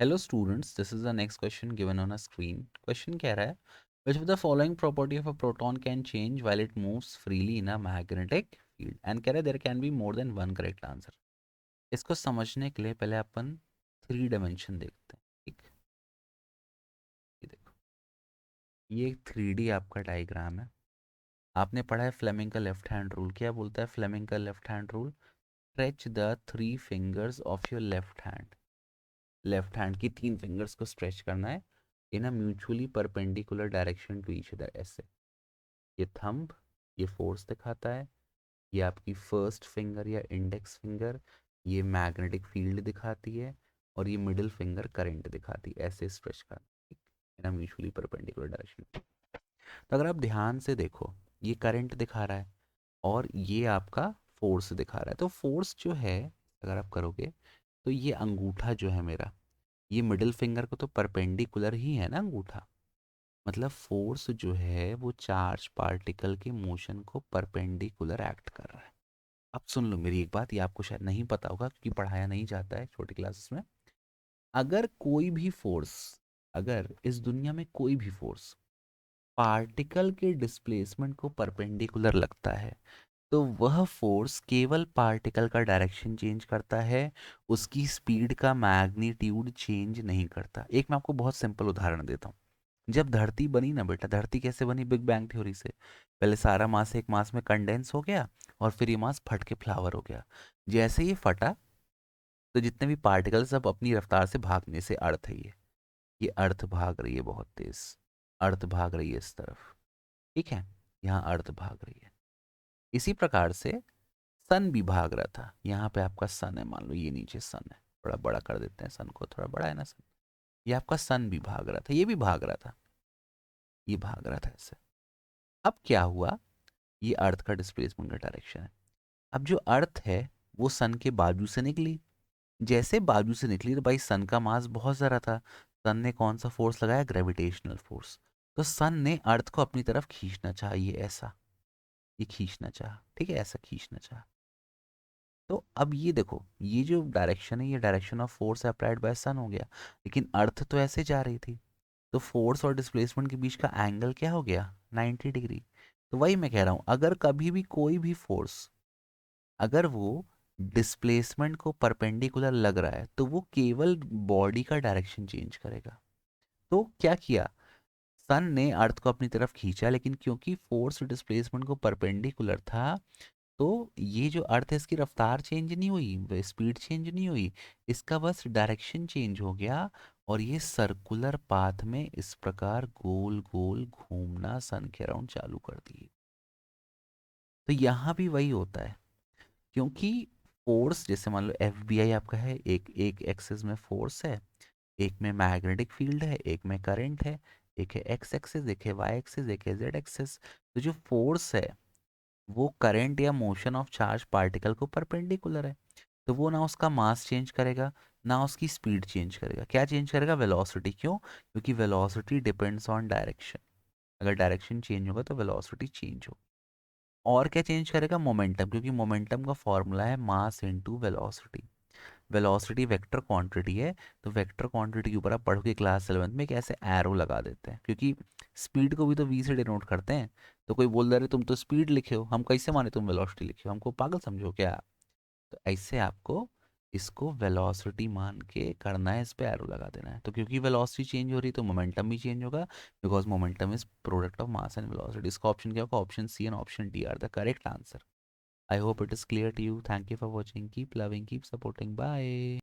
Hello students, this is the next question given on a screen. Question कह रहा है which of the following property of a proton can change while it moves freely in a magnetic field and कह रहा है there can be more than one correct answer. इसको समझने के लिए पहले अपन 3 डायमेंशन देखते हैं. ठीक, ये देखो, ये एक 3D आपका डायग्राम है. आपने पढ़ा है फ्लेमिंग का लेफ्ट हैंड रूल. क्या बोलता है फ्लेमिंग का left hand rule? Stretch the 3 fingers of your left hand की 3 फिंगर्स को स्ट्रेच करना है in a mutually perpendicular direction to each other. ऐसे ये थंब, ये फोर्स दिखाता है, ये आपकी फर्स्ट फिंगर या इंडेक्स फिंगर ये मैग्नेटिक फील्ड दिखाती है, और ये मिडिल फिंगर करंट दिखाती है. ऐसे स्ट्रेच करना इन अ म्यूचुअली परपेंडिकुलर डायरेक्शन. तो अगर आप ध्यान से देखो, ये करंट दिखा रहा है और ये आपका फोर्स दिखा रहा है. तो फोर्स जो है, अगर आप करोगे तो ये अंगूठा जो है मेरा, ये मिडिल फिंगर को तो परपेंडिकुलर ही है ना अंगूठा. मतलब फोर्स जो है वो चार्ज पार्टिकल के मोशन को परपेंडिकुलर एक्ट कर रहा है. अब सुन लो मेरी एक बात, ये आपको शायद नहीं पता होगा क्योंकि पढ़ाया नहीं जाता है छोटी क्लासेस में. अगर कोई भी फोर्स, अगर इस दुनिया में कोई भी फोर्स पार्टिकल के डिस्प्लेसमेंट को परपेंडिकुलर लगता है, तो वह फोर्स केवल पार्टिकल का डायरेक्शन चेंज करता है, उसकी स्पीड का मैग्नीट्यूड चेंज नहीं करता. एक मैं आपको बहुत सिंपल उदाहरण देता हूँ. जब धरती बनी ना बेटा, धरती कैसे बनी? बिग बैंग थ्योरी से. पहले सारा मास एक मास में कंडेंस हो गया और फिर ये मास फट के फ्लावर हो गया. जैसे ये फटा तो जितने भी पार्टिकल्स सब अपनी रफ्तार से भागने से, अर्थ है ये अर्थ भाग रही है बहुत तेज. अर्थ भाग रही है इस तरफ, ठीक है, यहाँ अर्थ भाग रही है. इसी प्रकार से सन भी भाग रहा था. यहाँ पे आपका सन है, मान लो ये नीचे सन है, थोड़ा बड़ा कर देते हैं सन को, थोड़ा बड़ा है ना सन. ये आपका सन भी भाग रहा था, ये भी भाग रहा था, ये भाग रहा था ऐसे. अब क्या हुआ? ये अर्थ का डिस्प्लेसमेंट का डायरेक्शन है. अब जो अर्थ है वो सन के बाजू से निकली. जैसे बाजू से निकली तो भाई सन का मास बहुत ज़्यादा था. सन ने कौन सा फोर्स लगाया? Gravitational force. तो सन ने अर्थ को अपनी तरफ खींचना चाहा, ये ऐसा, ये खींचना चाहा, ठीक है, ऐसा खींचना चाहा. तो अब ये देखो, ये जो डायरेक्शन है ये direction of force applied by sun हो गया, लेकिन अर्थ तो ऐसे जा रही थी. तो फोर्स और डिस्प्लेसमेंट के बीच का एंगल क्या हो गया? 90 डिग्री. तो वही मैं कह रहा हूँ, अगर कभी भी कोई भी फोर्स, अगर वो डिस्प्लेसमेंट को परपेंडिकुलर लग रहा है तो वो केवल बॉडी का डायरेक्शन चेंज करेगा. तो क्या किया? सन ने अर्थ को अपनी तरफ खींचा, लेकिन क्योंकि फोर्स डिस्प्लेसमेंट को परपेंडिकुलर था, तो ये जो अर्थ है इसकी रफ्तार चेंज नहीं हुई, स्पीड चेंज नहीं हुई, इसका बस डायरेक्शन चेंज हो गया. और ये सर्कुलर पाथ में इस प्रकार गोल गोल घूमना सन के अराउंड चालू कर दिए. तो यहाँ भी वही होता है, क्योंकि फोर्स जैसे मान लो FBI आपका है, एक एक एक्सिस में फोर्स है, एक में मैग्नेटिक फील्ड है, एक में करंट है, एक है एक्स एक्सिस, एक है वाई एक्सिस, एक है जेड एक्सिस. तो जो फोर्स है वो करंट या मोशन ऑफ चार्ज पार्टिकल को परपेंडिकुलर है. तो वो ना उसका मास चेंज करेगा, ना उसकी स्पीड चेंज करेगा. क्या चेंज करेगा? वेलोसिटी. क्यों? क्योंकि वेलोसिटी डिपेंड्स ऑन डायरेक्शन. अगर डायरेक्शन चेंज होगा तो वेलोसिटी चेंज होगी. और क्या चेंज करेगा? मोमेंटम, क्योंकि मोमेंटम का फॉर्मूला है mass into velocity. Velocity vector quantity है. तो वेक्टर क्वांटिटी के ऊपर आप पढ़ोगे क्लास 11 में, कैसे एरो लगा देते हैं, क्योंकि स्पीड को भी तो वी से डिनोट करते हैं. तो कोई बोल रहा है तुम तो स्पीड लिखे हो, हम कैसे माने तुम वेलोसिटी लिखे हो, हमको पागल समझो क्या? तो ऐसे आपको इसको वेलोसिटी मान के करना है, इस पे एरो लगा देना है. तो क्योंकि वेलोसिटी चेंज हो रही है तो मोमेंटम भी चेंज होगा, because momentum is product of mass and velocity. इसका ऑप्शन क्या होगा? Option C and option D are the correct answer. I hope it is clear to you. Thank you for watching. Keep loving, keep supporting. Bye.